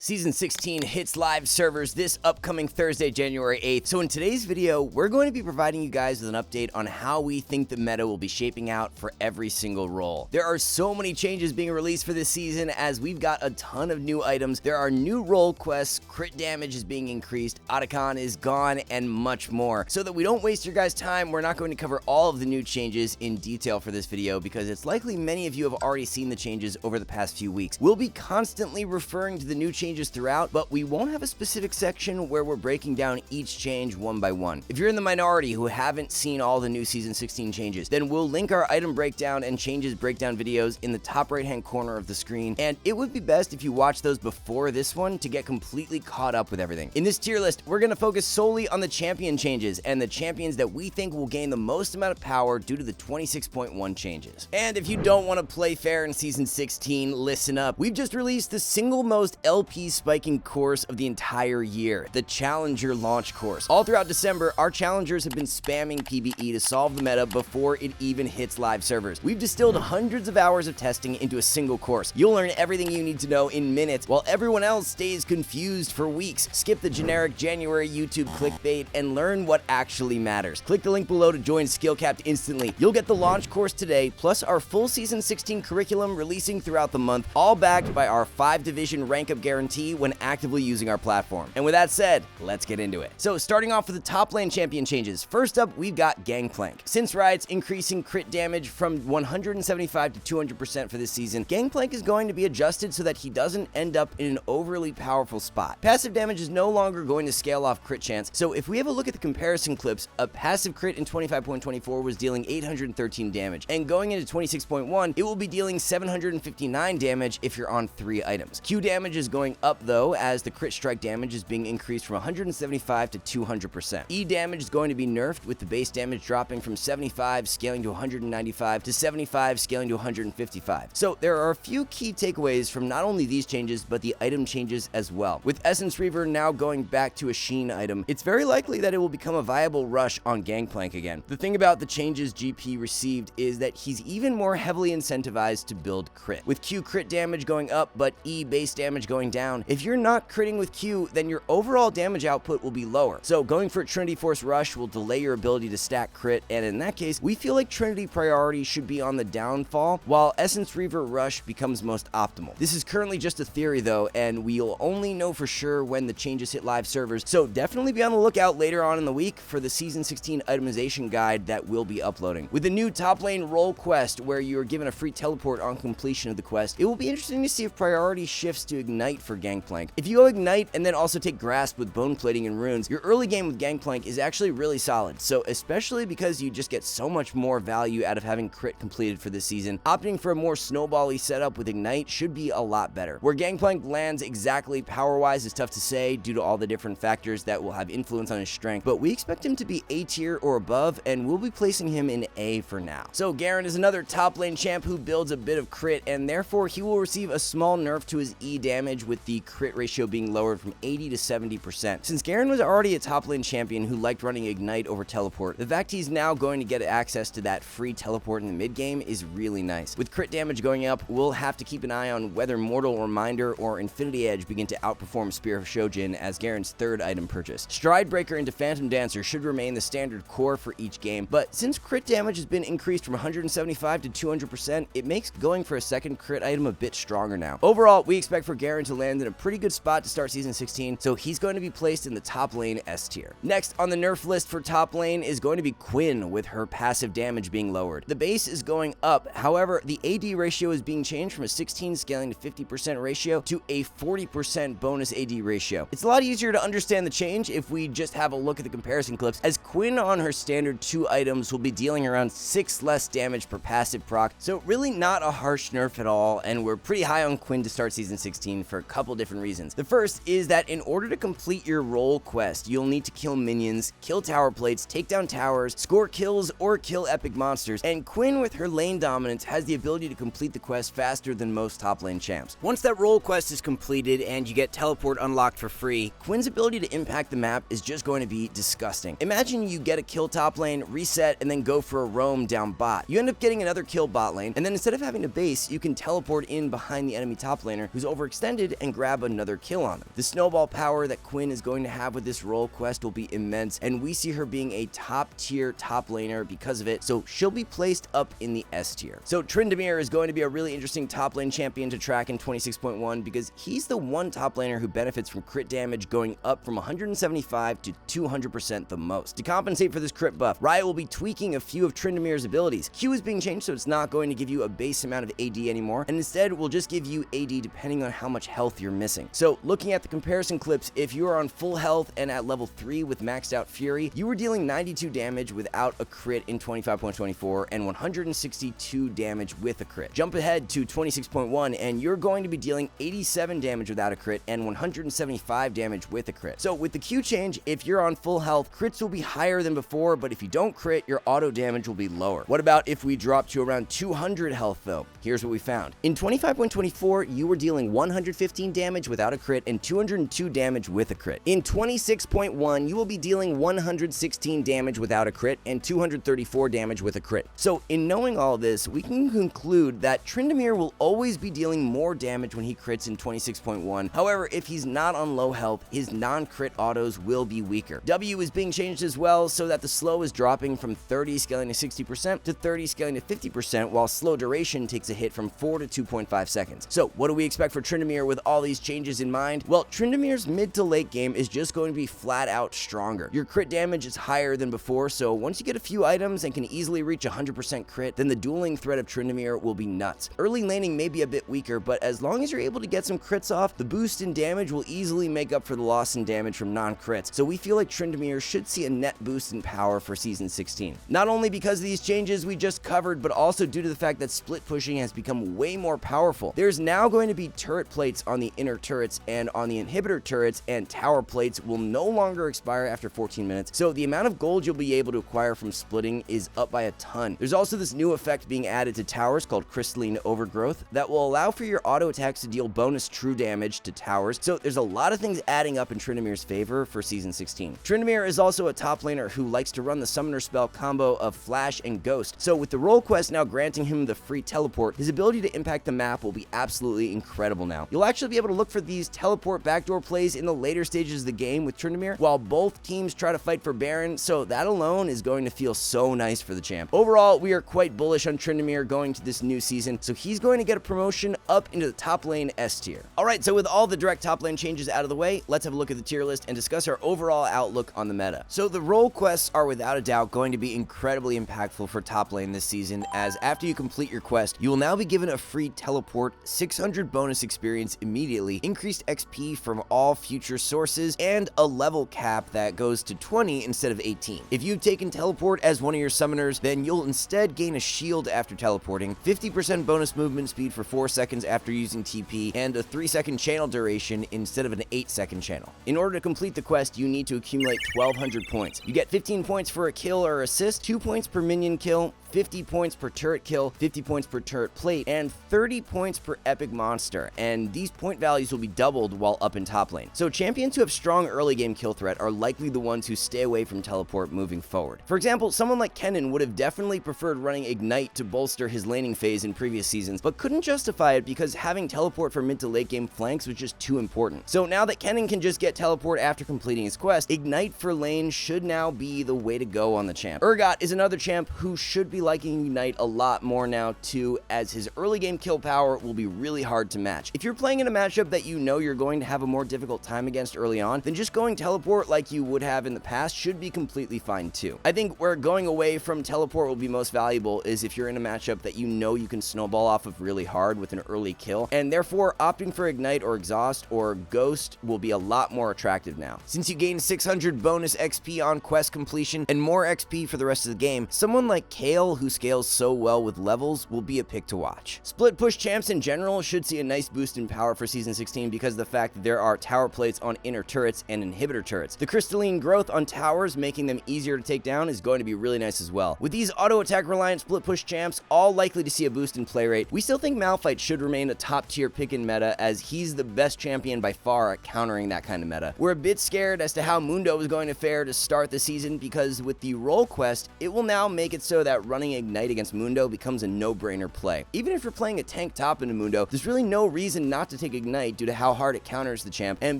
Season 16 hits live servers this upcoming Thursday, January 8th. So in today's video, we're going to be providing you guys with an update on how we think the meta will be shaping out for every single role. There are so many changes being released for this season as we've got a ton of new items. There are new role quests, crit damage is being increased, Otacon is gone, and much more. So that we don't waste your guys' time, we're not going to cover all of the new changes in detail for this video because it's likely many of you have already seen the changes over the past few weeks. We'll be constantly referring to the new changes throughout, but we won't have a specific section where we're breaking down each change one by one. If you're in the minority who haven't seen all the new Season 16 changes, then we'll link our item breakdown and changes breakdown videos in the top right hand corner of the screen, and it would be best if you watch those before this one to get completely caught up with everything. In this tier list, we're going to focus solely on the champion changes and the champions that we think will gain the most amount of power due to the 26.1 changes. And if you don't want to play fair in Season 16, listen up. We've just released the single most LP spiking course of the entire year, the Challenger launch course. All throughout December, our challengers have been spamming PvE to solve the meta before it even hits live servers. We've distilled hundreds of hours of testing into a single course. You'll learn everything you need to know in minutes while everyone else stays confused for weeks. Skip the generic January YouTube clickbait and learn what actually matters. Click the link below to join SkillCapped instantly. You'll get the launch course today, plus our full Season 16 curriculum releasing throughout the month, all backed by our 5-division rank up guarantee when actively using our platform. And with that said, let's get into it. So starting off with the top lane champion changes, first up we've got Gangplank. Since Riot's increasing crit damage from 175 to 200% for this season, Gangplank is going to be adjusted so that he doesn't end up in an overly powerful spot. Passive damage is no longer going to scale off crit chance, so if we have a look at the comparison clips, a passive crit in 25.24 was dealing 813 damage, and going into 26.1, it will be dealing 759 damage if you're on 3 items. Q damage is going up though, as the crit strike damage is being increased from 175 to 200%. E damage is going to be nerfed, with the base damage dropping from 75 scaling to 195 to 75 scaling to 155. So there are a few key takeaways from not only these changes but the item changes as well. With Essence Reaver now going back to a Sheen item, it's very likely that it will become a viable rush on Gangplank again. The thing about the changes GP received is that he's even more heavily incentivized to build crit, with Q crit damage going up but E base damage going down. If you're not critting with Q, then your overall damage output will be lower. So going for Trinity Force Rush will delay your ability to stack crit, and in that case, we feel like Trinity priority should be on the downfall, while Essence Reaver Rush becomes most optimal. This is currently just a theory though, and we'll only know for sure when the changes hit live servers, so definitely be on the lookout later on in the week for the Season 16 itemization guide that we'll be uploading. With the new top lane role quest, where you're given a free teleport on completion of the quest, it will be interesting to see if priority shifts to Ignite for Gangplank. If you go Ignite and then also take Grasp with Bone Plating and Runes, your early game with Gangplank is actually really solid, so especially because you just get so much more value out of having crit completed for this season, opting for a more snowball-y setup with Ignite should be a lot better. Where Gangplank lands exactly power-wise is tough to say due to all the different factors that will have influence on his strength, but we expect him to be A tier or above, and we'll be placing him in A for now. So Garen is another top lane champ who builds a bit of crit, and therefore he will receive a small nerf to his E damage, with the crit ratio being lowered from 80 to 70%. Since Garen was already a top lane champion who liked running Ignite over teleport, the fact he's now going to get access to that free teleport in the mid game is really nice. With crit damage going up, we'll have to keep an eye on whether Mortal Reminder or Infinity Edge begin to outperform Spear of Shojin as Garen's third item purchase. Stride Breaker into Phantom Dancer should remain the standard core for each game, but since crit damage has been increased from 175 to 200%, it makes going for a second crit item a bit stronger now. Overall, we expect for Garen to land in a pretty good spot to start Season 16, so he's going to be placed in the top lane S tier. Next on the nerf list for top lane is going to be Quinn, with her passive damage being lowered. The base is going up, however, the AD ratio is being changed from a 16 scaling to 50% ratio to a 40% bonus AD ratio. It's a lot easier to understand the change if we just have a look at the comparison clips, as Quinn on her standard 2 items will be dealing around 6 less damage per passive proc, so really not a harsh nerf at all, and we're pretty high on Quinn to start Season 16 for a couple different reasons. The first is that in order to complete your role quest, you'll need to kill minions, kill tower plates, take down towers, score kills, or kill epic monsters, and Quinn with her lane dominance has the ability to complete the quest faster than most top lane champs. Once that role quest is completed and you get teleport unlocked for free, Quinn's ability to impact the map is just going to be disgusting. Imagine you get a kill top lane, reset, and then go for a roam down bot. You end up getting another kill bot lane, and then instead of having to base, you can teleport in behind the enemy top laner who's overextended and and grab another kill on them. The snowball power that Quinn is going to have with this role quest will be immense, and we see her being a top tier top laner because of it, so she'll be placed up in the S tier. So Tryndamere is going to be a really interesting top lane champion to track in 26.1 because he's the one top laner who benefits from crit damage going up from 175 to 200% the most. To compensate for this crit buff, Riot will be tweaking a few of Tryndamere's abilities. Q is being changed, so it's not going to give you a base amount of AD anymore, and instead will just give you AD depending on how much health you're missing. So looking at the comparison clips, if you are on full health and at level 3 with maxed out Fury, you were dealing 92 damage without a crit in 25.24 and 162 damage with a crit. Jump ahead to 26.1 and you're going to be dealing 87 damage without a crit and 175 damage with a crit. So with the Q change, if you're on full health, crits will be higher than before, but if you don't crit, your auto damage will be lower. What about if we drop to around 200 health though? Here's what we found. In 25.24, you were dealing 115 damage without a crit and 202 damage with a crit. In 26.1, you will be dealing 116 damage without a crit and 234 damage with a crit. So in knowing all this, we can conclude that Tryndamere will always be dealing more damage when he crits in 26.1. However, if he's not on low health, his non-crit autos will be weaker. W is being changed as well so that the slow is dropping from 30 scaling to 60% to 30 scaling to 50%, while slow duration takes a hit from 4 to 2.5 seconds. So what do we expect for Tryndamere with all these changes in mind? Well, Tryndamere's mid to late game is just going to be flat out stronger. Your crit damage is higher than before, so once you get a few items and can easily reach 100% crit, then the dueling threat of Tryndamere will be nuts. Early laning may be a bit weaker, but as long as you're able to get some crits off, the boost in damage will easily make up for the loss in damage from non-crits, so we feel like Tryndamere should see a net boost in power for Season 16. Not only because of these changes we just covered, but also due to the fact that split pushing has become way more powerful. There's now going to be turret plates on the inner turrets and on the inhibitor turrets, and tower plates will no longer expire after 14 minutes, so the amount of gold you'll be able to acquire from splitting is up by a ton. There's also this new effect being added to towers called Crystalline Overgrowth that will allow for your auto attacks to deal bonus true damage to towers, so there's a lot of things adding up in Tryndamere's favor for Season 16. Tryndamere is also a top laner who likes to run the summoner spell combo of Flash and Ghost, so with the role quest now granting him the free teleport, his ability to impact the map will be absolutely incredible now. You'll actually be able to look for these teleport backdoor plays in the later stages of the game with Tryndamere while both teams try to fight for Baron, so that alone is going to feel so nice for the champ. Overall, we are quite bullish on Tryndamere going to this new season, so he's going to get a promotion up into the top lane S tier. Alright, so with all the direct top lane changes out of the way, let's have a look at the tier list and discuss our overall outlook on the meta. So the role quests are without a doubt going to be incredibly impactful for top lane this season, as after you complete your quest, you will now be given a free teleport, 600 bonus experience immediately, increased XP from all future sources, and a level cap that goes to 20 instead of 18. If you've taken teleport as one of your summoners, then you'll instead gain a shield after teleporting, 50% bonus movement speed for 4 seconds after using TP, and a 3-second channel duration instead of an 8-second channel. In order to complete the quest, you need to accumulate 1200 points. You get 15 points for a kill or assist, 2 points per minion kill, 50 points per turret kill, 50 points per turret plate, and 30 points per epic monster, and these point values will be doubled while up in top lane. So champions who have strong early game kill threat are likely the ones who stay away from teleport moving forward. For example, someone like Kennen would have definitely preferred running Ignite to bolster his laning phase in previous seasons, but couldn't justify it because having teleport for mid to late game flanks was just too important. So now that Kennen can just get teleport after completing his quest, Ignite for lane should now be the way to go on the champ. Urgot is another champ who should be liking Ignite a lot more now too, as his early game kill power will be really hard to match. If you're playing in a matchup that you know you're going to have a more difficult time against early on, then just going teleport like you would have in the past should be completely fine too. I think where going away from teleport will be most valuable is if you're in a matchup that you know you can snowball off of really hard with an early kill, and therefore opting for Ignite or Exhaust or Ghost will be a lot more attractive now. Since you gain 600 bonus XP on quest completion and more XP for the rest of the game, someone like Kale, who scales so well with levels, will be a pick to watch. Split push champs in general should see a nice boost in power for Season 16 because of the fact that there are tower plates on inner turrets and inhibitor turrets. The crystalline growth on towers, making them easier to take down, is going to be really nice as well. With these auto attack reliant split push champs all likely to see a boost in play rate, we still think Malphite should remain a top tier pick in meta, as he's the best champion by far at countering that kind of meta. We're a bit scared as to how Mundo is going to fare to start the season, because with the role quest, it will now make it so that running Ignite against Mundo becomes a no-brainer play. Even if you're playing a tank top into Mundo, there's really no reason not to take Ignite due to how hard it counters the champ, and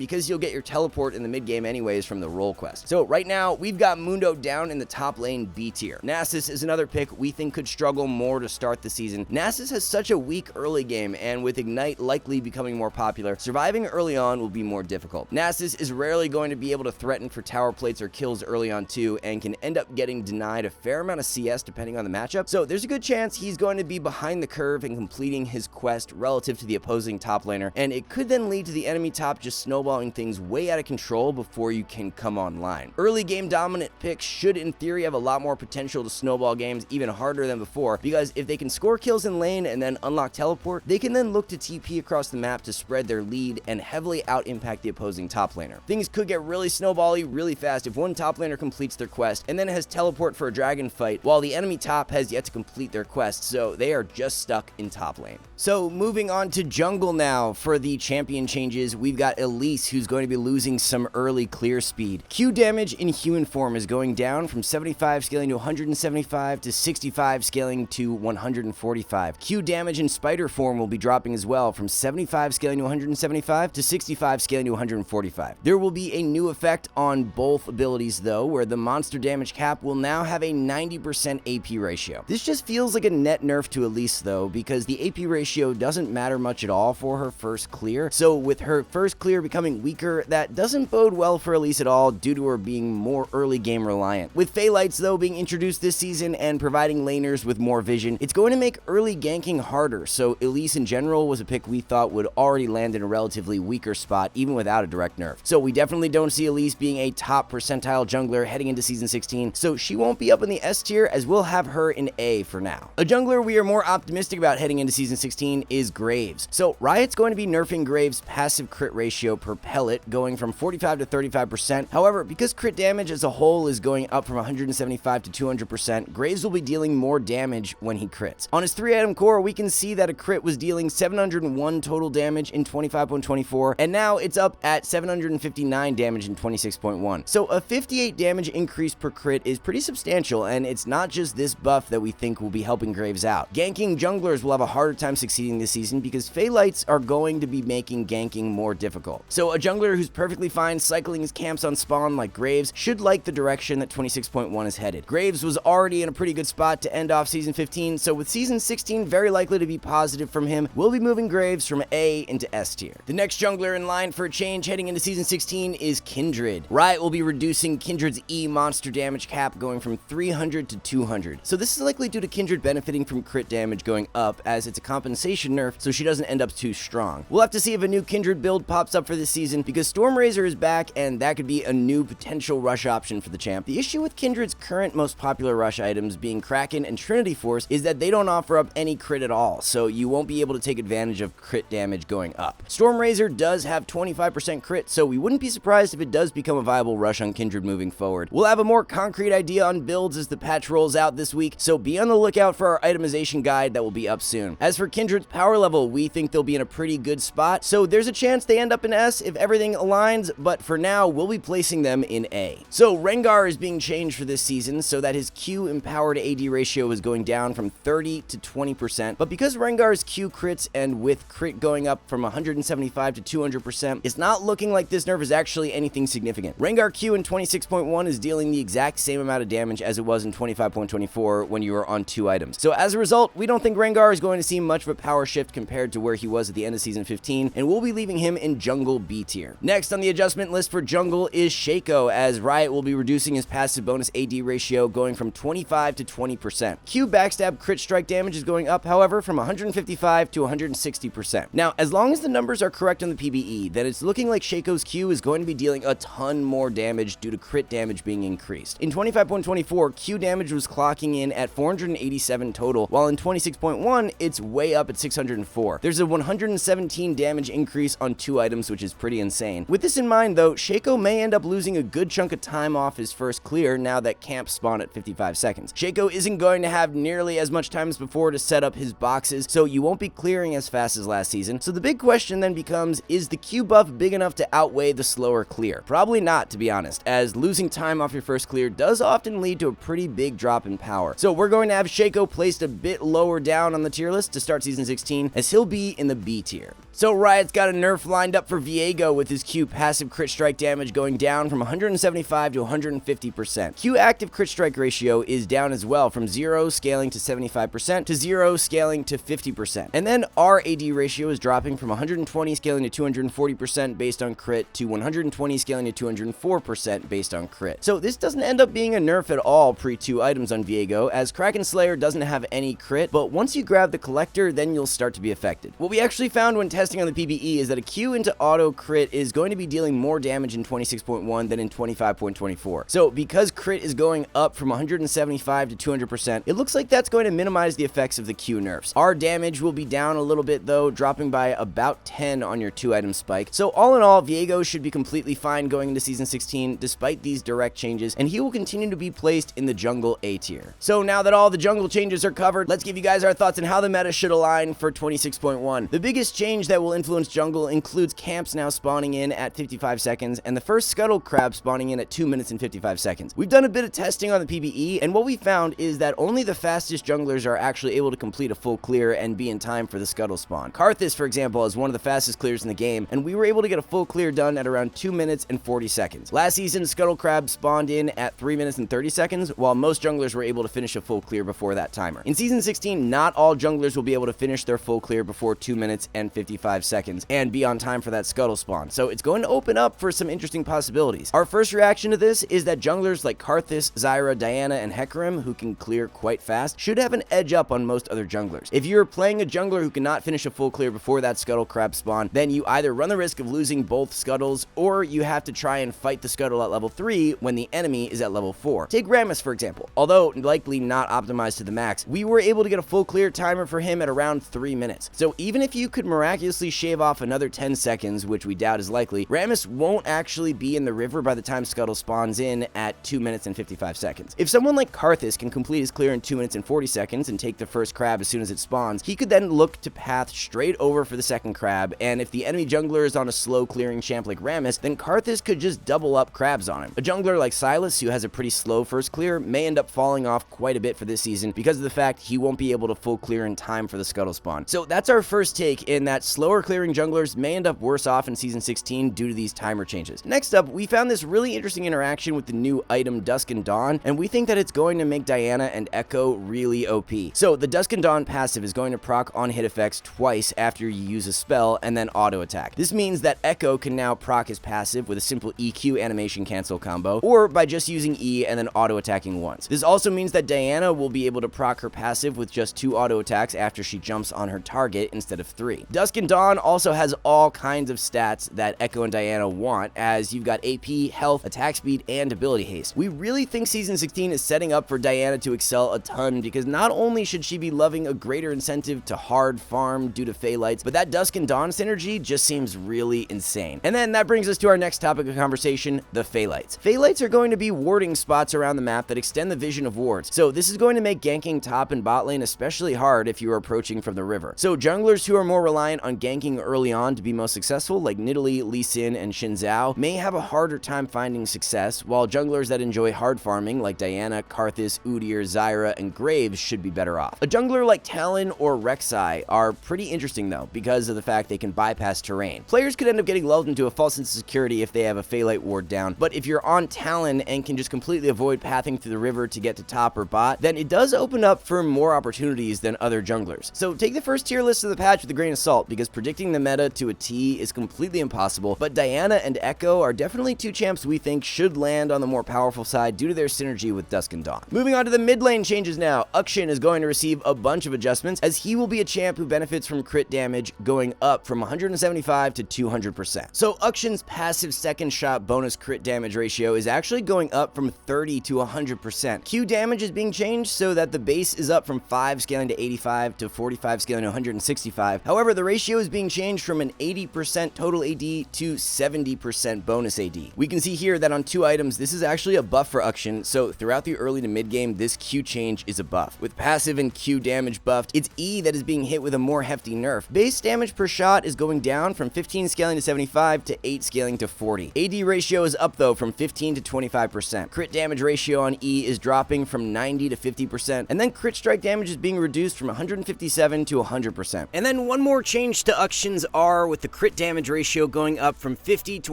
because you'll get your teleport in the mid game anyways from the role quest. So right now, we've got Mundo down in the top lane B tier. Nasus is another pick we think could struggle more to start the season. Nasus has such a weak early game, and with Ignite likely becoming more popular, surviving early on will be more difficult. Nasus is rarely going to be able to threaten for tower plates or kills early on too, and can end up getting denied a fair amount of CS depending on the matchup, so there's a good chance he's going to be behind the curve in completing his quest relative to the opposing top laner, and it could then lead to the enemy top just snowballing things way out of control before you can come online. Early game dominant picks should in theory have a lot more potential to snowball games even harder than before, because if they can score kills in lane and then unlock teleport, they can then look to TP across the map to spread their lead and heavily out impact the opposing top laner. Things could get really snowbally really fast if one top laner completes their quest and then has teleport for a dragon fight while the enemy top has yet to complete their quest, so they are just stuck in top lane. So moving on to jungle now. For the champion changes, we've got Elise, who's going to be losing some early clear speed. Q damage in human form is going down from 75 scaling to 175 to 65 scaling to 145. Q damage in spider form will be dropping as well from 75 scaling to 175 to 65 scaling to 145. There will be a new effect on both abilities though, where the monster damage cap will now have a 90% AP ratio. This just feels like a net nerf to Elise though, because the AP ratio doesn't matter much at all for her first clear. So with her first clear becoming weaker, that doesn't bode well for Elise at all due to her being more early game reliant. With Phaelites though being introduced this season and providing laners with more vision, it's going to make early ganking harder, so Elise in general was a pick we thought would already land in a relatively weaker spot even without a direct nerf. So we definitely don't see Elise being a top percentile jungler heading into season 16, so she won't be up in the S tier as we'll have her in A for now. A jungler we are more optimistic about heading into season 16 is Graves. So Riot's going to be nerfing Graves' passive crit ratio per pellet, going from 45 to 35%. However, because crit damage as a whole is going up from 175 to 200%, Graves will be dealing more damage when he crits. On his 3-item core, we can see that a crit was dealing 701 total damage in 25.24, and now it's up at 759 damage in 26.1. So a 58 damage increase per crit is pretty substantial, and it's not just this buff that we think will be helping Graves out. Ganking junglers will have a harder time succeeding this season because Phaelites are going to be making ganking more difficult. So a jungler who's perfectly fine cycling his camps on spawn like Graves should like the direction that 26.1 is headed. Graves was already in a pretty good spot to end off season 15, so with season 16 very likely to be positive from him, we'll be moving Graves from A into S tier. The next jungler in line for a change heading into season 16 is Kindred. Riot will be reducing Kindred's E monster damage cap, going from 300 to 200. So this is likely due to Kindred benefiting from crit damage going up, as it's a compensation nerf so she doesn't end up too strong. We'll have to see if a new Kindred build pops up for this season, because Stormrazor is back and that could be a new potential rush option for the champ. The issue with Kindred's current most popular rush items being Kraken and Trinity Force is that they don't offer up any crit at all, so you won't be able to take advantage of crit damage going up. Stormrazor does have 25% crit, so we wouldn't be surprised if it does become a viable rush on Kindred moving forward. We'll have a more concrete idea on builds as the patch rolls out this week, so be on the lookout for our itemization guide that will be up soon. As for Kindred's power level, we think they'll be in a pretty good spot, so there's a chance they end up in S if everything aligns, but for now, we'll be placing them in A. So Rengar is being changed for this season so that his Q empowered AD ratio is going down from 30 to 20%, but because Rengar's Q crits and with crit going up from 175 to 200%, it's not looking like this nerf is actually anything significant. Rengar Q in 26.1 is dealing the exact same amount of damage as it was in 25.24 when you were on 2 items. So as a result, we don't think Rengar is going to see much of a power shift compared to where he was at the end of season 15, and we'll be leaving him in jungle B tier. Next on the adjustment list for jungle is Shaco, as Riot will be reducing his passive bonus AD ratio, going from 25 to 20%. Q backstab crit strike damage is going up, however, from 155 to 160%. Now, as long as the numbers are correct on the PBE, then it's looking like Shaco's Q is going to be dealing a ton more damage due to crit damage being increased. In 25.24, Q damage was clocking in at 487 total, while in 26.1, it's way up at 604. There's a 117 damage increase on 2 items, which is pretty insane. With this in mind, though, Shaco may end up losing a good chunk of time off his first clear now that camps spawn at 55 seconds. Shaco isn't going to have nearly as much time as before to set up his boxes, so you won't be clearing as fast as last season. So the big question then becomes, is the Q buff big enough to outweigh the slower clear? Probably not, to be honest, as losing time off your first clear does often lead to a pretty big drop in power. So we're going to have Shaco placed a bit lower down on the tier list to start season 16, as he'll be in the B tier. So Riot's got a nerf lined up for Viego with his Q passive crit strike damage going down from 175 to 150%. Q active crit strike ratio is down as well from 0 scaling to 75% to 0 scaling to 50%. And then our AD ratio is dropping from 120 scaling to 240% based on crit to 120 scaling to 204% based on crit. So this doesn't end up being a nerf at all pre 2 items on Viego, as Kraken Slayer doesn't have any crit, but once you grab the collector, then you'll start to be affected. What we actually found when testing on the PvE is that a Q into auto crit is going to be dealing more damage in 26.1 than in 25.24. So because crit is going up from 175 to 200%, it looks like that's going to minimize the effects of the Q nerfs. Our damage will be down a little bit though, dropping by about 10 on your 2-item spike. So all in all, Viego should be completely fine going into Season 16 despite these direct changes, and he will continue to be placed in the jungle A tier. So now that all the jungle changes are covered, let's give you guys our thoughts on how the meta should align for 26.1. The biggest change that will influence jungle includes camps now spawning in at 55 seconds and the first scuttle crab spawning in at 2 minutes and 55 seconds. We've done a bit of testing on the PvE, and what we found is that only the fastest junglers are actually able to complete a full clear and be in time for the scuttle spawn. Karthus, for example, is one of the fastest clears in the game, and we were able to get a full clear done at around 2 minutes and 40 seconds. Last season, scuttle crab spawned in at 3 minutes and 30 seconds, while most junglers were able to finish a full clear before that timer. In Season 16, not all junglers will be able to finish their full clear before 2 minutes and 55 seconds and be on time for that scuttle spawn, so it's going to open up for some interesting possibilities. Our first reaction to this is that junglers like Karthus, Zyra, Diana, and Hecarim, who can clear quite fast, should have an edge up on most other junglers. If you're playing a jungler who cannot finish a full clear before that scuttle crab spawn, then you either run the risk of losing both scuttles, or you have to try and fight the scuttle at level 3 when the enemy is at level 4. Take Rammus, for example. Although likely not optimized to the max, we were able to get a full clear timer for him at around 3 minutes. So even if you could miraculously shave off another 10 seconds, which we doubt is likely, Rammus won't actually be in the river by the time scuttle spawns in at 2 minutes and 55 seconds. If someone like Karthus can complete his clear in 2 minutes and 40 seconds and take the first crab as soon as it spawns, he could then look to path straight over for the second crab, and if the enemy jungler is on a slow clearing champ like Rammus, then Karthus could just double up crabs on him. A jungler like Sylas, who has a pretty slow first clear, may end up falling off quite a bit for this season because of the fact he won't be able to full clear in time for the scuttle spawn. So that's our first take, in that slower clearing junglers may end up worse off in Season 16 due to these timer changes. Next up, we found this really interesting interaction with the new item Dusk and Dawn, and we think that it's going to make Diana and Echo really OP. So the Dusk and Dawn passive is going to proc on hit effects twice after you use a spell and then auto attack. This means that Echo can now proc his passive with a simple EQ animation cancel combo, or by just using E and then auto attacking once. This also means that Diana will be able to proc her passive with just 2 auto attacks after she jumps on her target instead of 3. Dusk and Dawn also has all kinds of stats that Echo and Diana want, as you've got AP, health, attack speed, and ability haste. We really think Season 16 is setting up for Diana to excel a ton, because not only should she be loving a greater incentive to hard farm due to Phaelites, but that Dusk and Dawn synergy just seems really insane. And then that brings us to our next topic of conversation, the Phaelites. Phaelites are going to be warding spots around the map that extend the vision of wards, so this is going to make ganking top and bot lane especially hard if you are approaching from the river. So junglers who are more reliant on ganking early on to be most successful, like Nidalee, Lee Sin, and Xin Zhao, may have a harder time finding success, while junglers that enjoy hard farming, like Diana, Karthus, Udyr, Zyra, and Graves, should be better off. A jungler like Talon or Rek'Sai are pretty interesting though, because of the fact they can bypass terrain. Players could end up getting lulled into a false sense of security if they have a Phaelite ward down, but if you're on Talon and can just completely avoid pathing through the river to get to top or bot, then it does open up for more opportunities than other junglers. So take the first tier list of the patch with a grain of salt, because predicting the meta to a T is completely impossible, but Diana and Echo are definitely 2 champs we think should land on the more powerful side due to their synergy with Dusk and Dawn. Moving on to the mid lane changes now, Uxin is going to receive a bunch of adjustments, as he will be a champ who benefits from crit damage going up from 175 to 200%. So Uxin's passive second shot bonus crit damage ratio is actually going up from 30 to 100%. Q damage is being changed so that the base is up from 5 scaling to 85 to 45 scaling to 165. However, the ratio is being changed from an 80% total AD to 70% bonus AD. We can see here that on 2 items, this is actually a buff for Uxin, so throughout the early to mid game, this Q change is a buff. With passive and Q damage buffed, it's E that is being hit with a more hefty nerf. Base damage per shot is going down from 15 scaling to 75 to 8 scaling to 40. AD ratio is up though from 15 to 25%. Crit damage ratio on E is dropping from 90 to 50%, and then crit strike damage is being reduced from 157 to 100%. And then one more change switch to Uxion's R with the crit damage ratio going up from 50 to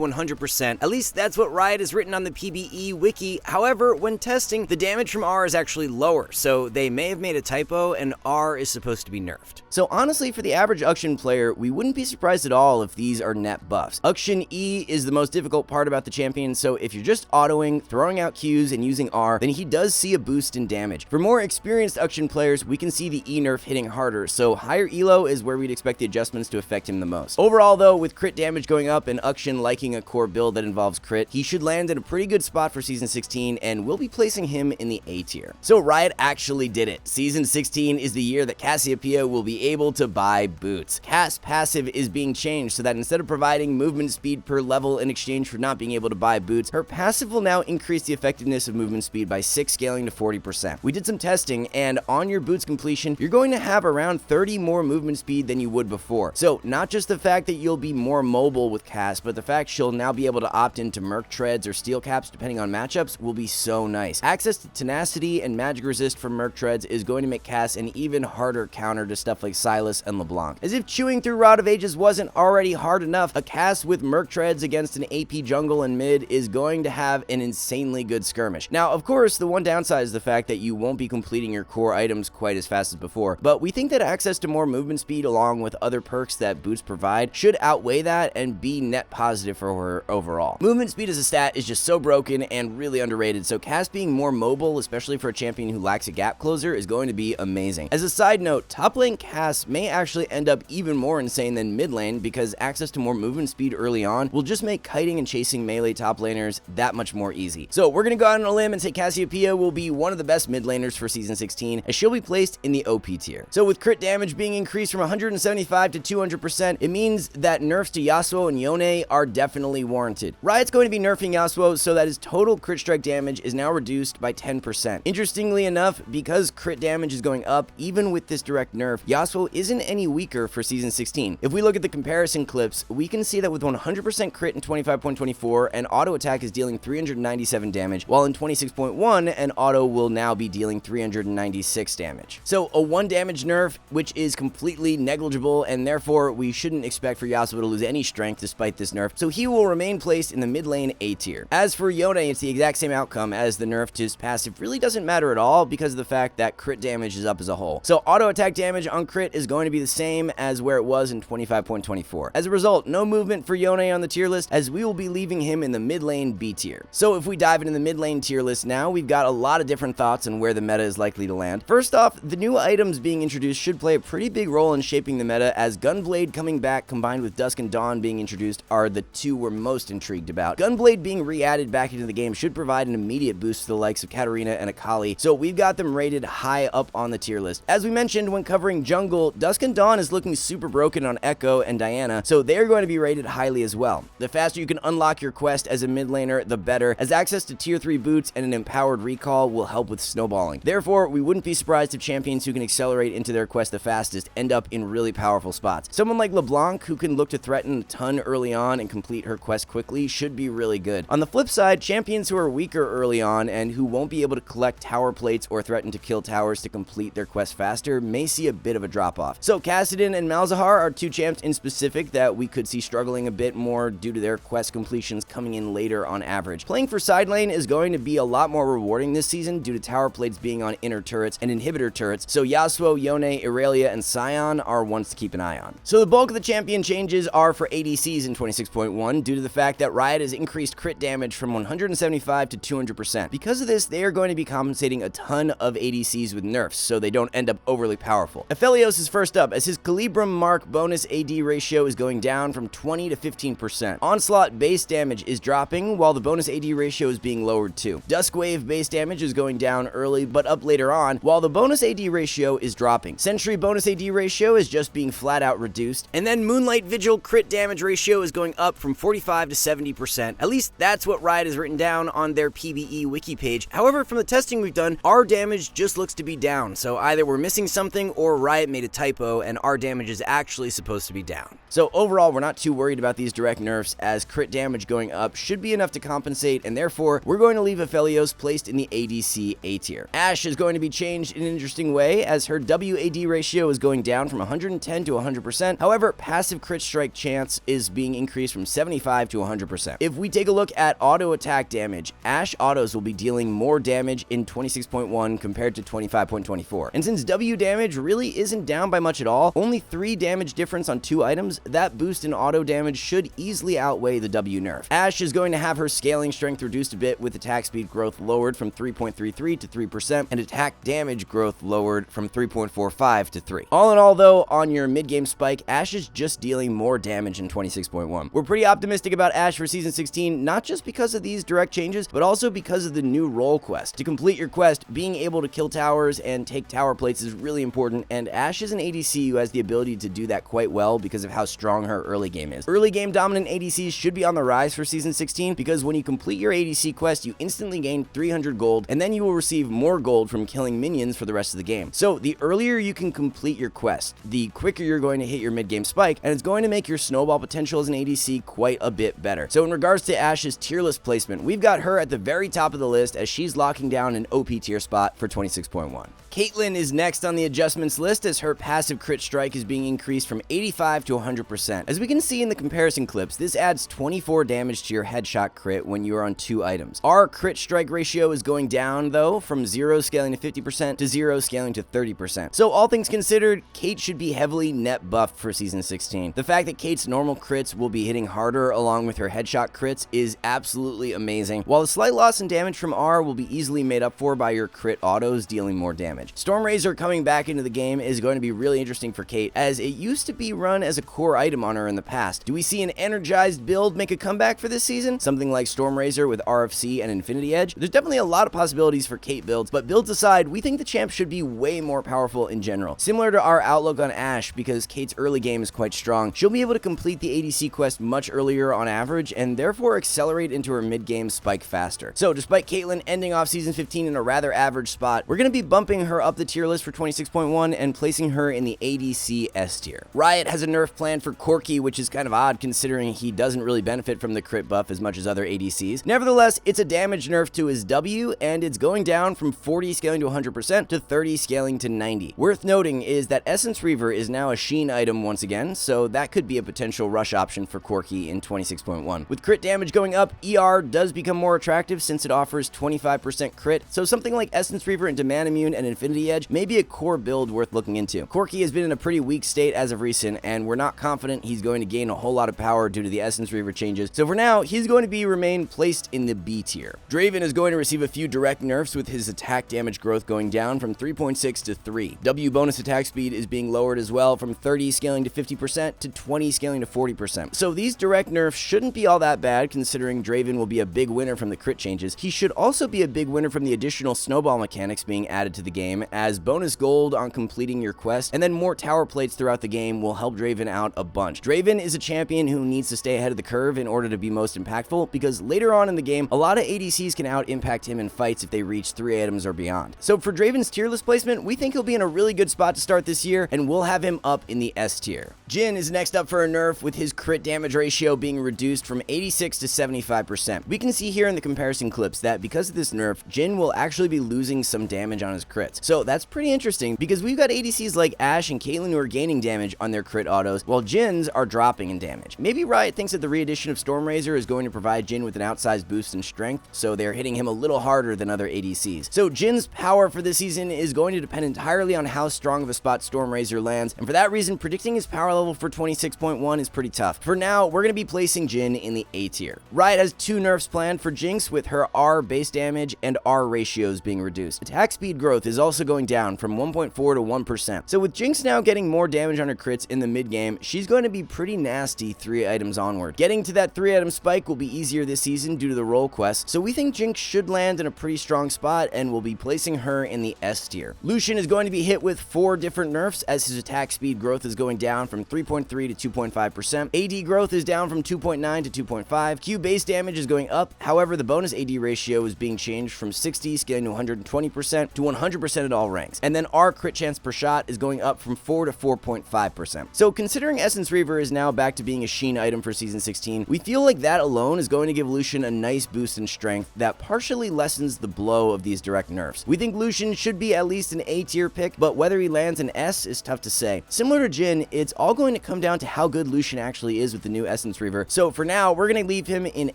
100%. At least that's what Riot has written on the PBE wiki. However, when testing, the damage from R is actually lower, so they may have made a typo and R is supposed to be nerfed. So honestly, for the average Uxion player, we wouldn't be surprised at all if these are net buffs. Uxion E is the most difficult part about the champion, so if you're just autoing, throwing out Qs, and using R, then he does see a boost in damage. For more experienced Uxion players, we can see the E nerf hitting harder, so higher elo is where we'd expect the adjustments to affect him the most. Overall though, with crit damage going up and Uxion liking a core build that involves crit, he should land in a pretty good spot for Season 16, and we'll be placing him in the A tier. So Riot actually did it. Season 16 is the year that Cassiopeia will be able to buy boots. Cass passive is being changed so that instead of providing movement speed per level in exchange for not being able to buy boots, her passive will now increase the effectiveness of movement speed by 6 scaling to 40%. We did some testing, and on your boots completion, you're going to have around 30 more movement speed than you would before. So not just the fact that you'll be more mobile with Cass, but the fact she'll now be able to opt into Merc Treads or Steel Caps depending on matchups will be so nice. Access to tenacity and magic resist from Merc Treads is going to make Cass an even harder counter to stuff like Sylas and LeBlanc. As if chewing through Rod of Ages wasn't already hard enough, a Cass with Merc Treads against an AP jungle and mid is going to have an insanely good skirmish. Now, of course, the one downside is the fact that you won't be completing your core items quite as fast as before, but we think that access to more movement speed along with other perks that boots provide should outweigh that and be net positive for her overall. Movement speed as a stat is just so broken and really underrated, so Cass being more mobile, especially for a champion who lacks a gap closer, is going to be amazing. As a side note, top lane Cass may actually end up even more insane than mid lane because access to more movement speed early on will just make kiting and chasing melee top laners that much more easy. So we're gonna go out on a limb and say Cassiopeia will be one of the best mid laners for Season 16, as she'll be placed in the OP tier. So with crit damage being increased from 175 to 200%, it means that nerfs to Yasuo and Yone are definitely warranted. Riot's going to be nerfing Yasuo so that his total crit strike damage is now reduced by 10%. Interestingly enough, because crit damage is going up, even with this direct nerf, Yasuo isn't any weaker for Season 16. If we look at the comparison clips, we can see that with 100% crit in 25.24, an auto attack is dealing 397 damage, while in 26.1, an auto will now be dealing 396 damage. So a 1 damage nerf, which is completely negligible, and therefore we shouldn't expect for Yasuo to lose any strength despite this nerf, so he will remain placed in the mid lane A tier. As for Yone, it's the exact same outcome, as the nerf to his passive really doesn't matter at all because of the fact that crit damage is up as a whole. So auto attack damage on crit is going to be the same as where it was in 25.24. As a result, no movement for Yone on the tier list, as we will be leaving him in the mid lane B tier. So if we dive into the mid lane tier list now, we've got a lot of different thoughts on where the meta is likely to land. First off, the new items being introduced should play a pretty big role in shaping the meta, as Gunblade coming back combined with Dusk and Dawn being introduced are the two we're most intrigued about. Gunblade being re-added back into the game should provide an immediate boost to the likes of Katarina and Akali, so we've got them rated high up on the tier list. As we mentioned when covering jungle, Dusk and Dawn is looking super broken on Echo and Diana, so they're going to be rated highly as well. The faster you can unlock your quest as a mid laner, the better, as access to tier 3 boots and an empowered recall will help with snowballing. Therefore, we wouldn't be surprised if champions who can accelerate into their quest the fastest end up in really powerful spots. Someone like LeBlanc, who can look to threaten a ton early on and complete her quest quickly, should be really good. On the flip side, champions who are weaker early on and who won't be able to collect tower plates or threaten to kill towers to complete their quest faster may see a bit of a drop-off. So Kassadin and Malzahar are two champs in specific that we could see struggling a bit more due to their quest completions coming in later on average. Playing for side lane is going to be a lot more rewarding this season due to tower plates being on inner turrets and inhibitor turrets, so Yasuo, Yone, Irelia, and Sion are ones to keep an eye on. So the bulk of the champion changes are for ADCs in 26.1 due to the fact that Riot has increased crit damage from 175 to 200%. Because of this, they are going to be compensating a ton of ADCs with nerfs, so they don't end up overly powerful. Aphelios is first up, as his Calibrum Mark bonus AD ratio is going down from 20 to 15%. Onslaught base damage is dropping, while the bonus AD ratio is being lowered too. Duskwave base damage is going down early, but up later on, while the bonus AD ratio is dropping. Sentry bonus AD ratio is just being flat out reduced, and then Moonlight Vigil crit damage ratio is going up from 45 to 70%. At least that's what Riot has written down on their PBE wiki page. However, from the testing we've done, our damage just looks to be down, so either we're missing something or Riot made a typo and our damage is actually supposed to be down. So overall, we're not too worried about these direct nerfs, as crit damage going up should be enough to compensate, and therefore we're going to leave Aphelios placed in the ADC A tier. Ashe is going to be changed in an interesting way, as her WAD ratio is going down from 110 to 100%. However, passive crit strike chance is being increased from 75 to 100%. If we take a look at auto attack damage, Ashe autos will be dealing more damage in 26.1 compared to 25.24. And since W damage really isn't down by much at all, only 3 damage difference on 2 items, that boost in auto damage should easily outweigh the W nerf. Ashe is going to have her scaling strength reduced a bit with attack speed growth lowered from 3.33 to 3% and attack damage growth lowered from 3.45 to 3. All in all though, on your mid-game spike, Ashe is just dealing more damage in 26.1. We're pretty optimistic about Ashe for Season 16, not just because of these direct changes, but also because of the new role quest. To complete your quest, being able to kill towers and take tower plates is really important, and Ashe is an ADC who has the ability to do that quite well because of how strong her early game is. Early game dominant ADCs should be on the rise for Season 16 because when you complete your ADC quest, you instantly gain 300 gold, and then you will receive more gold from killing minions for the rest of the game. So the earlier you can complete your quest, the quicker you're going to hit your mid-game spike, and it's going to make your snowball potential as an ADC quite a bit better. So in regards to Ashe's tier list placement, we've got her at the very top of the list as she's locking down an OP tier spot for 26.1. Caitlyn is next on the adjustments list as her passive crit strike is being increased from 85 to 100%. As we can see in the comparison clips, this adds 24 damage to your headshot crit when you are on 2 items. Our crit strike ratio is going down though, from 0 scaling to 50% to 0 scaling to 30%. So all things considered, Kate should be heavily net buffed for Season 16. The fact that Kate's normal crits will be hitting harder along with her headshot crits is absolutely amazing, while the slight loss in damage from R will be easily made up for by your crit autos dealing more damage. Stormrazor coming back into the game is going to be really interesting for Kate, as it used to be run as a core item on her in the past. Do we see an energized build make a comeback for this season? Something like Stormrazor with RFC and Infinity Edge? There's definitely a lot of possibilities for Kate builds, but builds aside, we think the champ should be way more powerful in general. Similar to our outlook on Ashe, because Kate's early game is quite strong, she'll be able to complete the ADC quest much earlier on average, and therefore accelerate into her mid-game spike faster. So despite Caitlyn ending off Season 15 in a rather average spot, we're going to be bumping her up the tier list for 26.1 and placing her in the ADC S tier. Riot has a nerf plan for Corki, which is kind of odd considering he doesn't really benefit from the crit buff as much as other ADCs. Nevertheless, it's a damage nerf to his W, and it's going down from 40 scaling to 100% to 30 scaling to 90. Worth noting is that Essence Reaver is now a Sheen item once again, so that could be a potential rush option for Corki in 26.1. With crit damage going up, ER does become more attractive since it offers 25% crit, so something like Essence Reaver and Demand Immune and Infinity Edge may be a core build worth looking into. Corki has been in a pretty weak state as of recent, and we're not confident he's going to gain a whole lot of power due to the Essence Reaver changes, so for now, he's going to remain placed in the B tier. Draven is going to receive a few direct nerfs with his attack damage growth going down from 3.6 to 3. W bonus attack speed is being lowered as well from 30 scaling to 50% to 20 scaling to 40%. So these direct nerfs shouldn't be all that bad considering Draven will be a big winner from the crit changes. He should also be a big winner from the additional snowball mechanics being added to the game, as bonus gold on completing your quest and then more tower plates throughout the game will help Draven out a bunch. Draven is a champion who needs to stay ahead of the curve in order to be most impactful, because later on in the game, a lot of ADCs can out impact him in fights if they reach 3 items or beyond. So for Draven's tier list placement, we think he'll be in a really good spot to start this year, and we'll have him up in the S tier. Jhin is next up for a nerf, with his crit damage ratio being reduced from 86 to 75%. We can see here in the comparison clips that because of this nerf, Jhin will actually be losing some damage on his crits. So that's pretty interesting because we've got ADCs like Ashe and Caitlyn who are gaining damage on their crit autos, while Jhin's are dropping in damage. Maybe Riot thinks that the re-addition of Stormrazor is going to provide Jhin with an outsized boost in strength, so they're hitting him a little harder than other ADCs. So Jhin's power for this season is going to depend entirely on how strong of a spot Stormrazor lands, and for that reason, predicting his power level for 26.1 is pretty tough. For now, we're going to be placing Jhin in the A tier. Riot has 2 nerfs planned for Jinx, with her R base damage and R ratios being reduced. Attack speed growth is also going down from 1.4 to 1%. So with Jinx now getting more damage on her crits in the mid game, she's going to be pretty nasty 3 items onward. Getting to that 3 item spike will be easier this season due to the role quest, so we think Jinx should land in a pretty strong spot and we'll be placing her in the S tier. Lucian is going to be hit with 4 different nerfs as his attack speed growth is going down from 3.3 to 2.5%. AD growth is down from 2.9 to 2.5. Q base damage is going up, however the bonus AD ratio is being changed from 60 scaling to 120% to 100% at all ranks. And then R crit chance per shot is going up from 4 to 4.5%. So considering Essence Reaver is now back to being a Sheen item for Season 16, we feel like that alone is going to give Lucian a nice boost in strength that partially lessens the blow of these direct nerfs. We think Lucian should be at least an A tier pick, but whether he lands an S is tough to say. Similar to Jhin, it's all going to come down to how good Lucian actually is with the new Essence Reaver. So for now, we're going to leave him in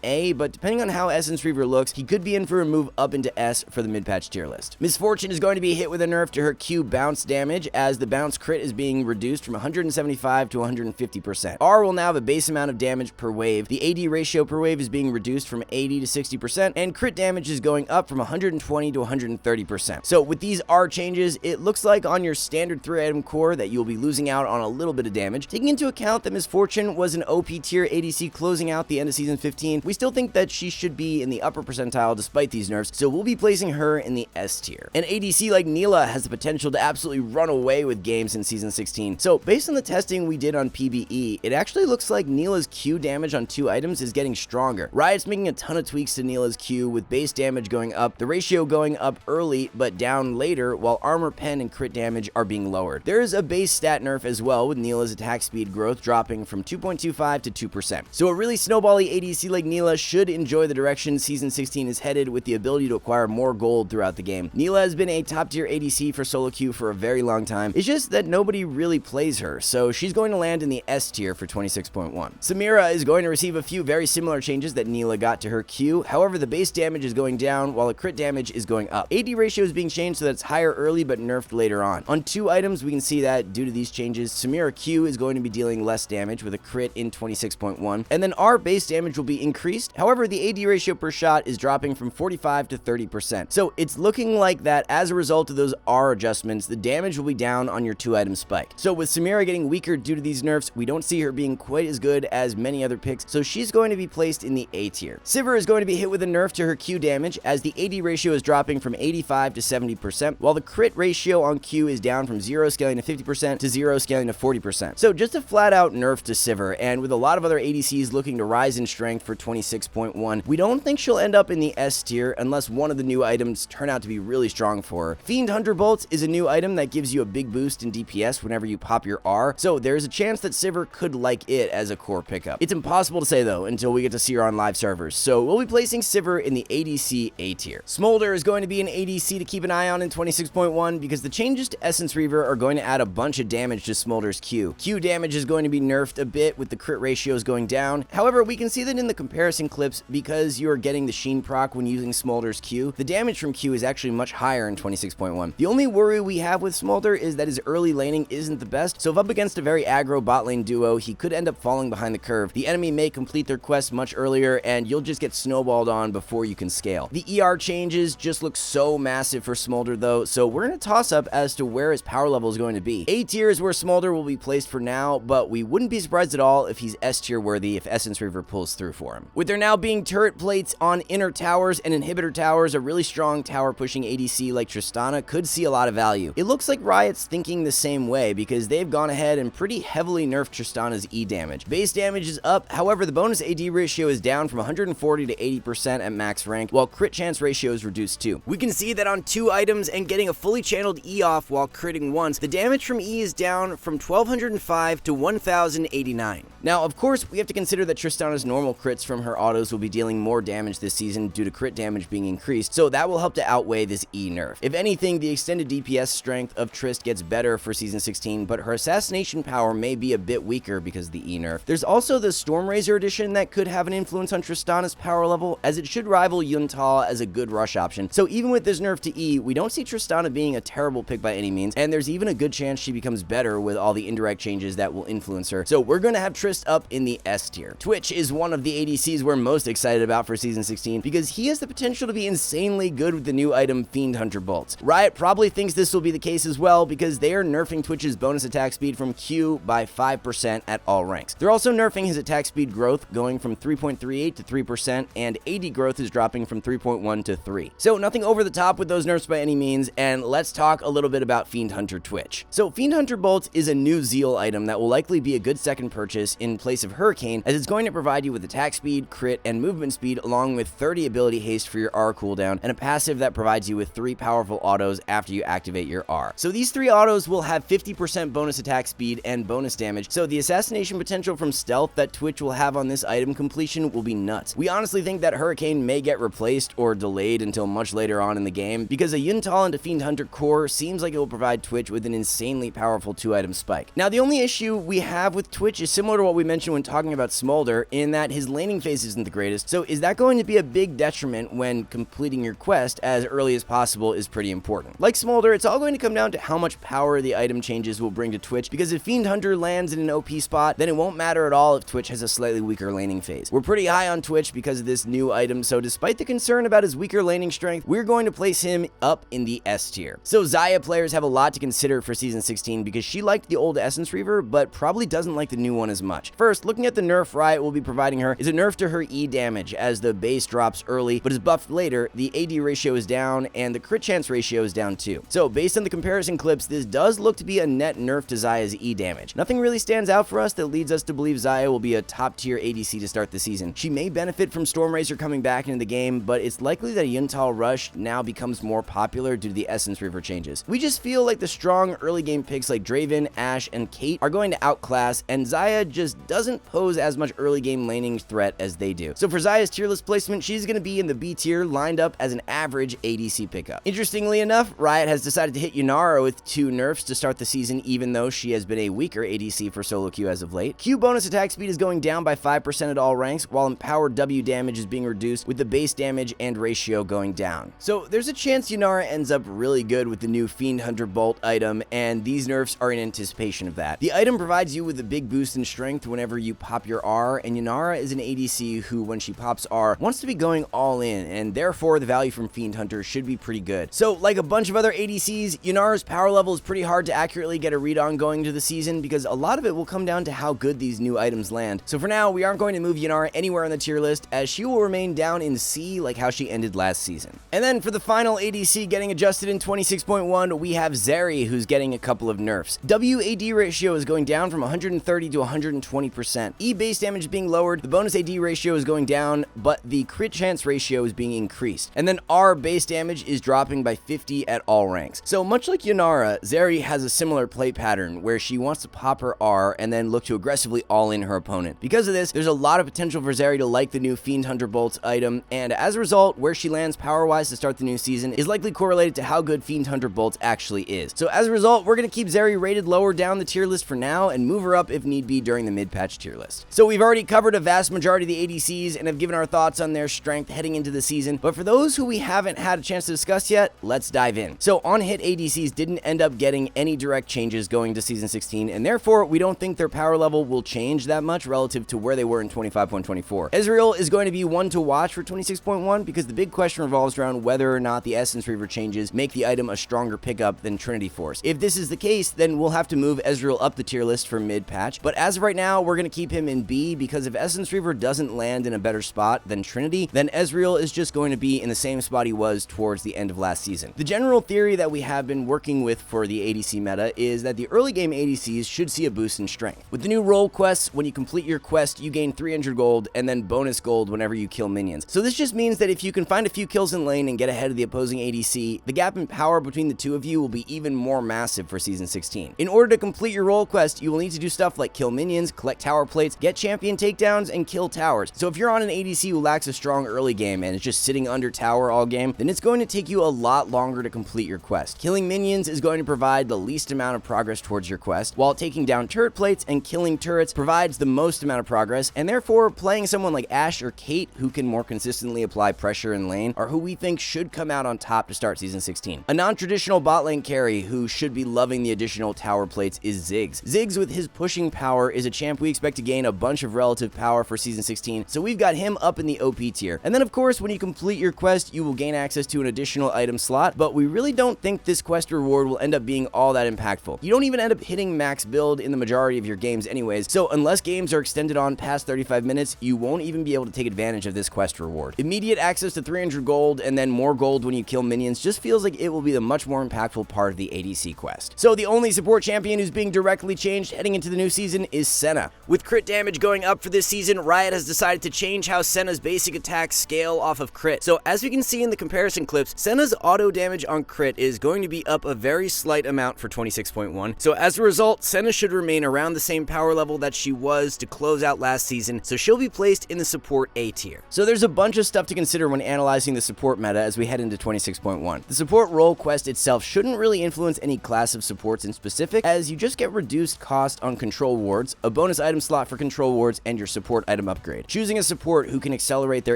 A, but depending on how Essence Reaver looks, he could be in for a move up into S for the mid-patch tier list. Miss Fortune is going to be hit with a nerf to her Q bounce damage, as the bounce crit is being reduced from 175 to 150%. R will now have a base amount of damage per wave. The AD ratio per wave is being reduced from 80 to 60%, and crit damage is going up from 120 to 130%. So with these R changes, it looks like on your standard 3-item core that you'll be losing out on a little bit of damage. Taking into account that Miss Fortune was an OP tier ADC closing out the end of Season 15, we still think that she should be in the upper percentile despite these nerfs, so we'll be placing her in the S tier. An ADC like Neela has the potential to absolutely run away with games in Season 16. So based on the testing we did on PBE, it actually looks like Neela's Q damage on 2 items is getting stronger. Riot's making a ton of tweaks to Neela's Q, with base damage going up, the ratio going up early but down later, while armor pen and crit damage are being lowered. There is a base stat nerf as well, with Neela's attack speed growth dropping from 2.25 to 2%. So a really snowbally ADC like Neela should enjoy the direction Season 16 is headed, with the ability to acquire more gold throughout the game. Neela has been a top tier ADC for solo queue for a very long time. It's just that nobody really plays her, so she's going to land in the S tier for 26.1. Samira is going to receive a few very similar changes that Neela got to her Q. However, the base damage is going down while the crit damage is going up. AD ratio is being changed so that it's higher early but nerfed later on. On 2 items, we can see that due to these changes, Samira Q is going to be dealing less damage with a crit in 26.1, and then our base damage will be increased. However, the AD ratio per shot is dropping from 45 to 30%. So it's looking like that as a result of those R adjustments, the damage will be down on your 2-item spike. So with Samira getting weaker due to these nerfs, we don't see her being quite as good as many other picks, so she's going to be placed in the A tier. Sivir is going to be hit with a nerf to her Q damage, as the AD ratio is dropping from 85 to 70%, while the crit ratio on Q is down from 0 scaling to 50% to 0 scaling to 40%. So just a flat out nerf to Sivir, and with a lot of other ADCs looking to rise in strength for 26.1, we don't think she'll end up in the S tier unless one of the new items turn out to be really strong for her. Fiend Hunter Bolts is a new item that gives you a big boost in DPS whenever you pop your R, so there's a chance that Sivir could like it as a core pickup. It's impossible to say though until we get to see her on live servers, so we'll be placing Sivir in the ADC A tier. Smolder is going to be an ADC to keep an eye on in 26.1 because the changes to Essence Reaver are going to add a bunch of damage to Smolder's Q. Q damage is going to be nerfed a bit with the crit ratios going down. However, we can see that in the comparison clips, because you are getting the Sheen proc when using Smolder's Q, the damage from Q is actually much higher in 26.1. The only worry we have with Smolder is that his early laning isn't the best, so if up against a very aggro bot lane duo, he could end up falling behind the curve. The enemy may complete their quest much earlier, and you'll just get snowballed on before you can scale. The ER changes just look so massive for Smolder though, so we're in a toss-up as to where his power level is going to be. A tier is where Smolder will be placed for now, but we wouldn't be surprised at all if he's S tier worthy if Essence Reaver pulls through for him. With there now being turret plates on inner towers and inhibitor towers, a really strong tower pushing ADC like Tristana could see a lot of value. It looks like Riot's thinking the same way because they've gone ahead and pretty heavily nerfed Tristana's E damage. Base damage is up, however the bonus AD ratio is down from 140 to 80% at max rank, while crit chance ratio is reduced too. We can see that on 2 items and getting a fully channeled E off while critting once, the damage from E is down from 1205 to 1089. Now of course we have to consider that Tristana's normal crits from her autos will be dealing more damage this season due to crit damage being increased, so that will help to outweigh this E nerf. If anything, the extended DPS strength of Trist gets better for Season 16, but her assassination power may be a bit weaker because of the E nerf. There's also the Stormrazor edition that could have an influence on Tristana's power level, as it should rival Yuntal as a good rush option. So even with this nerf to E, we don't see Tristana being a terrible pick by any means, and there's even a good chance she becomes better with all the indirect changes that will influence her. So we're going to have Trist up in the S tier. Twitch is one of the ADCs we're most excited about for Season 16 because he has the potential to be insanely good with the new item Fiend Hunter Bolts. Riot probably thinks this will be the case as well because they are nerfing Twitch's bonus attack speed from Q by 5% at all ranks. They're also nerfing his attack speed growth, going from 3.38 to 3%, and AD growth is dropping from 3.1 to 3. So nothing over the top with those nerfs by any means, and let's talk a little bit about Fiend Hunter Twitch. So Fiend Hunter Bolts is a new Zeal item that will likely be a good second purchase in place of Hurricane, as it's going to provide you with attack speed, crit, and movement speed along with 30 ability haste for your R cooldown, and a passive that provides you with 3 powerful autos after you activate your R. So these 3 autos will have 50% bonus attack speed and bonus damage, so the assassination potential from stealth that Twitch will have on this item completion will be nuts. We honestly think that Hurricane may get replaced or delayed until much later on in the game, because a Yuntal into Fiend Hunter core seems like it will provide Twitch with an insanely powerful 2-item item spike. Now, the only issue we have with Twitch is similar to what we mentioned when talking about Smolder, in that his laning phase isn't the greatest. So is that going to be a big detriment when completing your quest as early as possible is pretty important. Like Smolder, it's all going to come down to how much power the item changes will bring to Twitch, because if Fiend Hunter lands in an OP spot, then it won't matter at all if Twitch has a slightly weaker laning phase. We're pretty high on Twitch because of this new item, so despite the concern about his weaker laning strength, we're going to place him up in the S tier. So Xayah players have a lot to consider for Season 16 because she liked the old Essence Reaver, but probably doesn't like the new one as much. First, looking at the nerf Riot will be providing her is a nerf to her E damage, as the base drops early, but is buffed later, the AD ratio is down, and the crit chance ratio is down too. So based on the comparison clips, this does look to be a net nerf to Xayah's E damage. Nothing really stands out for us that leads us to believe Xayah will be a top tier ADC to start the season. She may benefit from Stormracer coming back into the game, but it's likely that a Yuntal Rush now becomes more popular due to the Essence Reaver changes. We just feel like the strong early game picks like Draven, Ashe, and Kate are going to outclass, and Xayah just doesn't pose as much early game laning threat as they do. So for Xayah's tier list placement, she's going to be in the B tier, lined up as an average ADC pickup. Interestingly enough, Riot has decided to hit Yunara with 2 nerfs to start the season, even though she has been a weaker ADC for solo queue as of late. Q bonus attack speed is going down by 5% at all ranks, while empowered W damage is being reduced, with the base damage and ratio going down. So there's a chance Yunara ends up really good with the new Fiend Hunter Bolt item, and these nerfs are in anticipation of that. The item provides you with a big boost in strength whenever you pop your R, and Yunara is an ADC who, when she pops R, wants to be going all in, and therefore the value from Fiend Hunter should be pretty good. So like a bunch of other ADCs, Yunara's power level is pretty hard to accurately get a read on going into the season, because a lot of it will come down to how good these new items land. So for now, we aren't going to move Yunara anywhere on the tier list, as she will remain down in C like how she ended last season. And then for the final ADC getting adjusted in 26.1, we have Zeri, who's getting a couple of nerfs. WAD ratio is going down from 130 to 120%. E base damage is being lowered, the bonus AD ratio is going down, but the crit chance ratio is being increased. And then R base damage is dropping by 50 at all ranks. So much like Yunara, Zeri has a similar play pattern where she wants to pop her R and then look to aggressively all in her opponent. Because of this, there's a lot of potential for Zeri to like the new Fiend Hunter Bolts item, and as a result, where she lands power-wise to start the new season is likely correlated to how good Fiend Hunter Bolts actually is. So as a result, we're going to keep Zeri rated lower down the tier list for now and move her up if need be during the mid-patch tier list. So we've already covered a vast majority of the ADCs and have given our thoughts on their strength heading into the season, but for those who we haven't had a chance to discuss yet, let's dive in. So on-hit ADCs didn't end up getting any direct changes going to Season 16, and therefore we don't think their power level will change that much relative to where they were in 25.24. Ezreal is going to be one to watch for 26.1 because the big question revolves around whether or not the Essence Reaver changes make the item a stronger pickup than Trinity Force. If this is the case, then we'll have to move Ezreal up the tier list for mid-patch, but as of right now, we're going to keep him in B because if Essence Reaver doesn't land in a better spot than Trinity, then Ezreal is just going to be in the same spot he was towards the end of last season. The general theory that we have been working with for the ADC meta is that the early game ADCs should see a boost in strength. With the new role quests, when you complete your quest, you gain 300 gold and then bonus gold whenever you kill minions. So this just means that if you can find a few kills in lane and get ahead of the opposing ADC, the gap in power between the two of you will be even more massive for Season 16. In order to complete your role quest, you will need to do stuff like kill minions, collect tower plates, get champion takedowns, and kill towers. So if you're on an ADC who lacks a strong early game and is just sitting under tower all game, then it's going to take you a lot longer to complete your quest. Killing minions is going to provide the least amount of progress towards your quest, while taking down turret plates and killing turrets provides the most amount of progress, and therefore playing someone like Ashe or Kate who can more consistently apply pressure in lane are who we think should come out on top to start Season 16. A non-traditional bot lane carry who should be loving the additional tower plates is Ziggs. Ziggs with his pushing power is a champ we expect to gain a bunch of relative power for Season 16, so we've got him up in the OP tier. And then of course when you complete your quest, you will gain access to an additional item slot, but we really don't think this quest reward will end up being all that impactful. You don't even end up hitting max build in the majority of your games anyways, so unless games are extended on past 35 minutes, you won't even be able to take advantage of this quest reward. Immediate access to 300 gold and then more gold when you kill minions just feels like it will be the much more impactful part of the ADC quest. So the only support champion who's being directly changed heading into the new season is Senna. With crit damage going up for this season, Riot has decided to change how Senna's basic attacks scale off of crit. So as we can see in the comparison clips, Senna's auto damage on crit is going to be up a very slight amount for 26.1. So as a result, Senna should remain around the same power level that she was to close out last season, so she'll be placed in the support A tier. So there's a bunch of stuff to consider when analyzing the support meta as we head into 26.1. The support role quest itself shouldn't really influence any class of supports in specific, specific, as you just get reduced cost on control wards, a bonus item slot for control wards, and your support item upgrade. Choosing a support who can accelerate their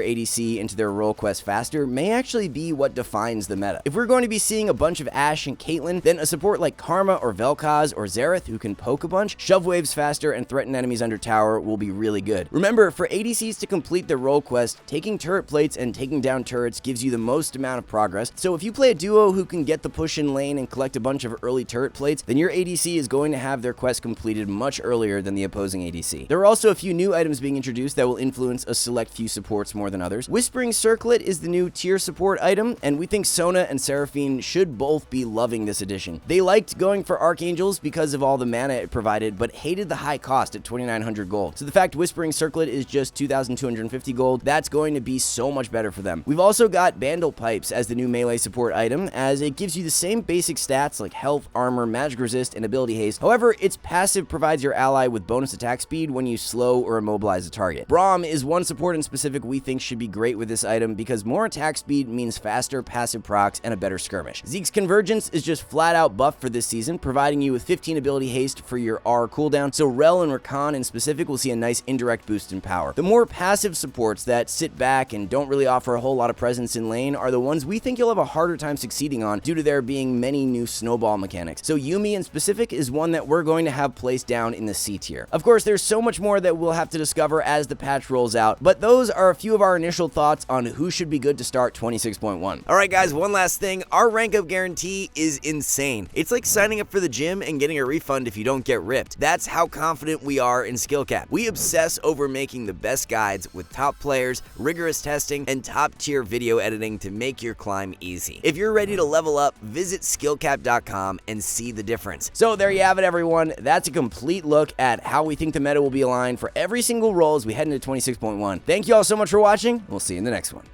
ADC into their role quest faster may actually be what defines the meta. If we're going to be seeing a bunch of Ashe and Caitlyn, then a support like Karma or Vel'Koz or Xerath who can poke a bunch, shove waves faster, and threaten enemies under tower will be really good. Remember, for ADCs to complete their role quest, taking turret plates and taking down turrets gives you the most amount of progress, so if you play a duo who can get the push in lane and collect a bunch of early turret plates, then your ADC is going to have their quest completed much earlier than the opposing ADC. There are also a few new items being introduced that will influence a select few supports more than others. Whispering Circlet is the new tier support item, and we think Sona and Seraphine should both be loving this addition. They liked going for Archangels because of all the mana it provided, but hated the high cost at 2,900 gold. So the fact Whispering Circlet is just 2,250 gold, that's going to be so much better for them. We've also got Bandle Pipes as the new melee support item, as it gives you the same basic stats like health, armor, magic resist, and ability haste. However, its passive provides your ally with bonus attack speed when you slow or immobilize a target. Braum is one support in specific we think should be great with this item because more attack speed means faster passive procs and a better skirmish. Zeke's Convergence is just flat out buffed for this season, providing you with 15 ability haste for your R cooldown, so Rel and Rakan in specific will see a nice indirect boost in power. The more passive supports that sit back and don't really offer a whole lot of presence in lane are the ones we think you'll have a harder time succeeding on due to there being many new snowball mechanics. So Yuumi in specific is one that we're going to have placed down in the C tier. Of course, there's so much more that we'll have to discover as the patch rolls out, but those are a few of our initial thoughts on who should be good to start 26.1. Alright guys, one last thing, our rank up guarantee is insane. It's like signing up for the gym and getting a refund if you don't get ripped. That's how confident we are in SkillCapped. We obsess over making the best guides with top players, rigorous testing, and top tier video editing to make your climb easy. If you're ready to level up, visit SkillCapped.com and see the difference. So there you have it, everyone. That's a complete look at how we think the meta will be aligned for every single role as we head into 26.1. Thank you all so much for watching. We'll see you in the next one.